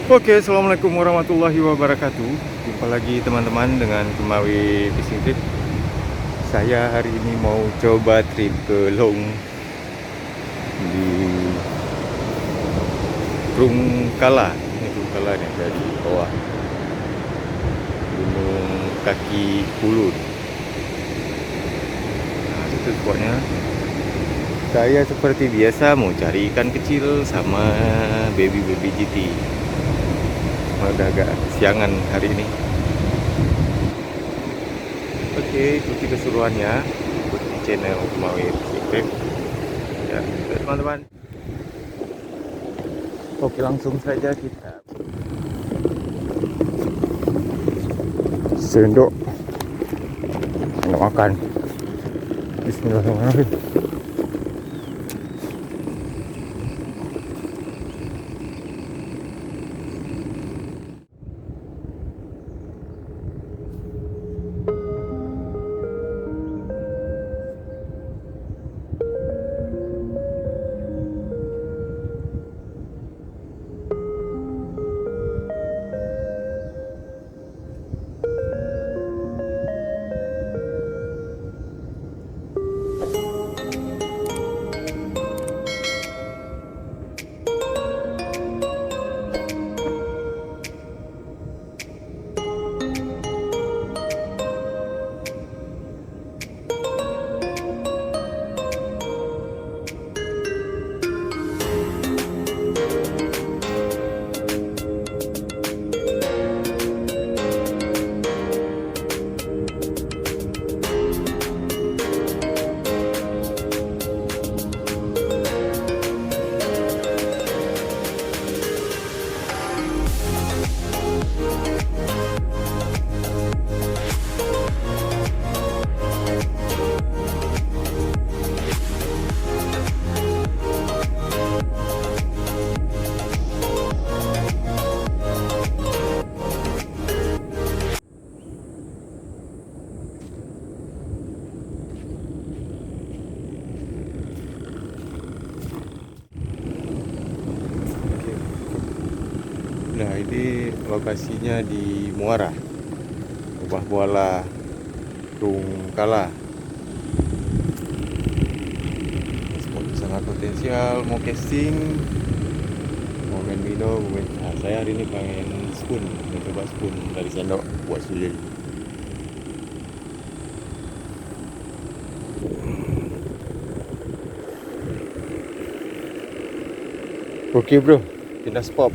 Oke, assalamualaikum warahmatullahi wabarakatuh. Jumpa lagi teman-teman dengan Kemawi Fishing Trip. Saya hari ini mau coba trip ke Long di Trungkala. Ini Trungkala nih dari bawah Gunung Kaki Kulun. Nah, itu spotnya. Saya seperti biasa mau cari ikan kecil sama baby GT. Udah agak siangan hari ini. Oke, ikuti keseruannya. Ikuti channel Kemawi Fishing Trip. Ya, teman-teman. Oke, langsung saja kita sendok untuk makan. Bismillahirrahmanirrahim. Nah, ini lokasinya di Muara, Ubah Muara Trungkala. Spot sangat potensial, mau casting, mau main minum, nah, saya hari ini pengen spoon, mencoba spoon dari sendok buat sulit. Oke bro, pindah spot.